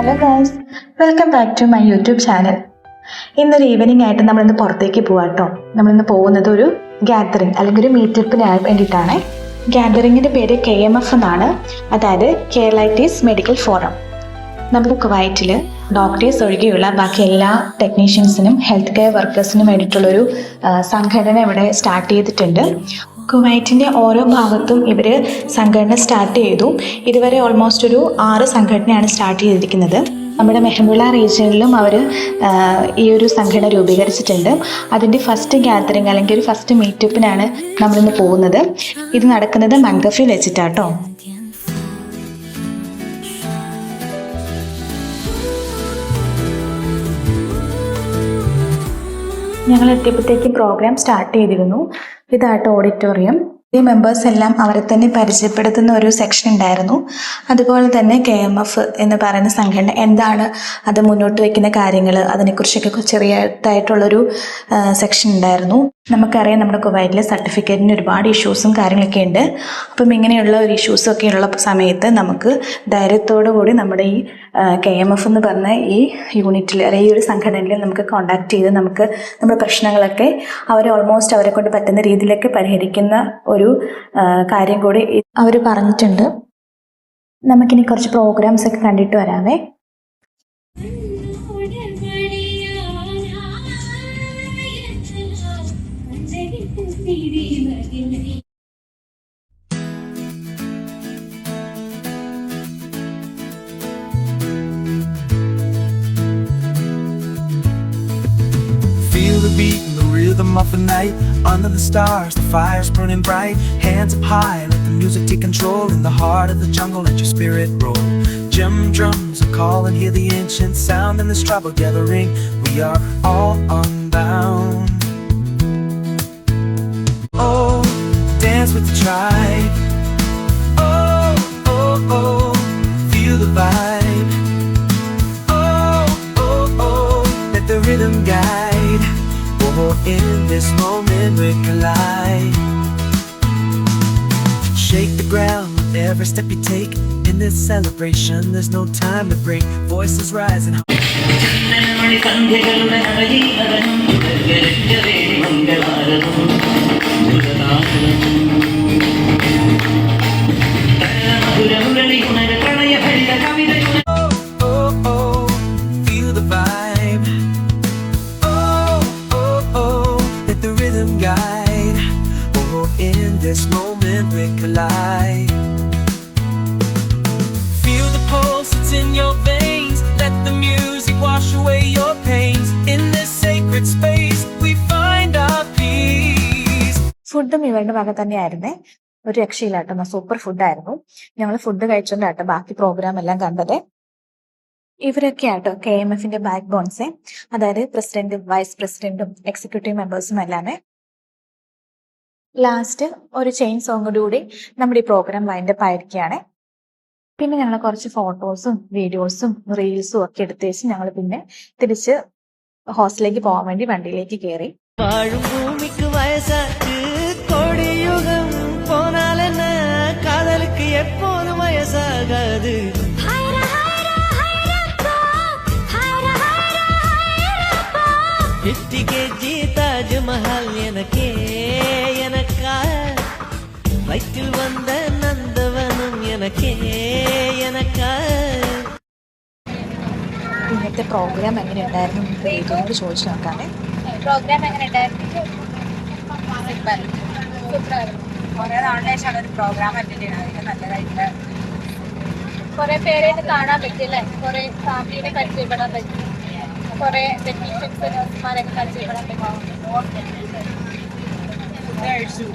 Hello guys, welcome back to my YouTube channel. ഇന്നൊരു evening ആയിട്ട് നമ്മളിന്ന് പുറത്തേക്ക് പോവാം കേട്ടോ. നമ്മളിന്ന് പോകുന്നത് ഒരു ഗ്യാതറിങ് അല്ലെങ്കിൽ ഒരു മീറ്റപ്പിന് വേണ്ടിയിട്ടാണ്. ഗ്യാതറിങ്ങിൻ്റെ പേര് KMF എന്നാണ്, അതായത് കേരളൈറ്റീസ് മെഡിക്കൽ ഫോറം. നമ്മുടെ കുവൈറ്റിൽ ഡോക്ടേഴ്സ് ഒഴികെയുള്ള ബാക്കി എല്ലാ ടെക്നീഷ്യൻസിനും ഹെൽത്ത് കെയർ വർക്കേഴ്സിനും വേണ്ടിയിട്ടുള്ളൊരു സംഘടന ഇവിടെ സ്റ്റാർട്ട് ചെയ്തിട്ടുണ്ട്. കുവൈറ്റിൻ്റെ ഓരോ ഭാഗത്തും ഇവർ സംഘടന സ്റ്റാർട്ട് ചെയ്തു. ഇതുവരെ ഓൾമോസ്റ്റ് ഒരു 6 സംഘടനയാണ് സ്റ്റാർട്ട് ചെയ്തിരിക്കുന്നത്. നമ്മുടെ മെഹബൂള റീജിയനിലും അവർ ഈ ഒരു സംഘടന രൂപീകരിച്ചിട്ടുണ്ട്. അതിൻ്റെ ഫസ്റ്റ് ഗ്യാതറിങ് അല്ലെങ്കിൽ ഒരു ഫസ്റ്റ് മീറ്റപ്പിനാണ് നമ്മളിന്ന് പോകുന്നത്. ഇത് നടക്കുന്നത് മൻഗഫിൽ വെച്ചിട്ടാട്ടോ. ഞങ്ങൾ എത്തിയപ്പോഴത്തേക്കും പ്രോഗ്രാം സ്റ്റാർട്ട് ചെയ്തിരുന്നു. ഇതായിട്ട് ഓഡിറ്റോറിയം. ഈ മെമ്പേഴ്സ് എല്ലാം അവരെ തന്നെ പരിചയപ്പെടുത്തുന്ന ഒരു സെക്ഷൻ ഉണ്ടായിരുന്നു. അതുപോലെ തന്നെ KMF എന്ന് പറയുന്ന സംഘടന എന്താണ്, അത് മുന്നോട്ട് വയ്ക്കുന്ന കാര്യങ്ങൾ, അതിനെക്കുറിച്ചൊക്കെ ചെറിയതായിട്ടുള്ളൊരു സെക്ഷൻ ഉണ്ടായിരുന്നു. നമുക്കറിയാം നമ്മുടെ കുവൈറ്റിലെ സർട്ടിഫിക്കറ്റിന് ഒരുപാട് ഇഷ്യൂസും കാര്യങ്ങളൊക്കെ ഉണ്ട്. അപ്പം ഇങ്ങനെയുള്ള ഒരു ഇഷ്യൂസൊക്കെ ഉള്ള സമയത്ത് നമുക്ക് ധൈര്യത്തോടു കൂടി നമ്മുടെ ഈ KMF എന്ന് പറഞ്ഞ ഈ യൂണിറ്റിൽ അല്ലെങ്കിൽ ഈ ഒരു സംഘടനയിൽ നമുക്ക് കോൺടാക്ട് ചെയ്ത് നമുക്ക് നമ്മുടെ പ്രശ്നങ്ങളൊക്കെ ഓൾമോസ്റ്റ് അവരെ കൊണ്ട് പറ്റുന്ന രീതിയിലൊക്കെ പരിഹരിക്കുന്ന ഒരു കാര്യം കൂടി അവർ പറഞ്ഞിട്ടുണ്ട്. നമുക്കിനി കുറച്ച് പ്രോഗ്രാംസ് ഒക്കെ കണ്ടിട്ട് വരാമേ. Feel the beat and the rhythm of the night. Under the stars, the fire's burning bright. Hands up high, let the music take control. In the heart of the jungle, let your spirit roll. Gem drums are calling, hear the ancient sound. In this tribal gathering, we are all unbound. Oh, dance with the tribe. Oh, oh, oh, feel the vibe. Oh, oh, oh, let the rhythm guide. Oh, in this moment we collide. Shake the ground with every step you take. In this celebration, there's no time to break. Voices rising. Guide. Oh, in this moment we collide. Feel the pulse, it's in your veins. Let the music wash away your pains. In this sacred space we find our peace. ഫുഡും ഇവരുടെ ഭാഗത്ത് തന്നെയായിരുന്നേ. ഒരു രക്ഷയില്ലാട്ടോ, super ഫുഡായിരുന്നു. ഞങ്ങൾ food കഴിച്ചോണ്ടാട്ടോ ബാക്കി programme എല്ലാം കണ്ടത്. ഇവരൊക്കെ ആട്ടോ KMFന്റെ ബാക്ക് ബോൺസേ, അതായത് പ്രസിഡന്റും വൈസ് പ്രസിഡന്റും എക്സിക്യൂട്ടീവ് മെമ്പേഴ്സും എല്ലാമേ. ലാസ്റ്റ് ഒരു ചെയിൻ സോങ്ങോടുകൂടി നമ്മുടെ ഈ പ്രോഗ്രാം വൈൻഡപ്പ് ആയിരിക്കുകയാണ്. പിന്നെ ഞങ്ങൾ കുറച്ച് ഫോട്ടോസും വീഡിയോസും റീൽസും ഒക്കെ എടുത്ത് വെച്ച് ഞങ്ങൾ പിന്നെ തിരിച്ച് ഹോസ്റ്റലിലേക്ക് പോകാൻ വേണ്ടി വണ്ടിയിലേക്ക് കയറി. வயிற்றில் வந்த நந்தவனும் எனக்கே எனக்கா. ഇന്നത്തെ പ്രോഗ്രാം എങ്ങനെ ഉണ്ടായിരുന്നു ഇതിനോട് ചോദിച്ചു നോക്കാമേ. പ്രോഗ്രാം എങ്ങനെ ഉണ്ടായിരുന്നു? കുറേ നാളിന് ശേഷമാണ് ഒരു പ്രോഗ്രാം അറ്റൻഡ് ചെയ്യുന്നത്. അതിന് നല്ലതായിട്ട് കുറേ പേരായിട്ട് കാണാൻ പറ്റില്ലേ, കുറേ ഫാമിലിനെ പരിചയപ്പെടാൻ പറ്റി, കുറേ ടെക്നീഷ്യൻസ് നഴ്സുമാരൊക്കെ പരിചയപ്പെടാൻ പറ്റും. കഴിച്ചു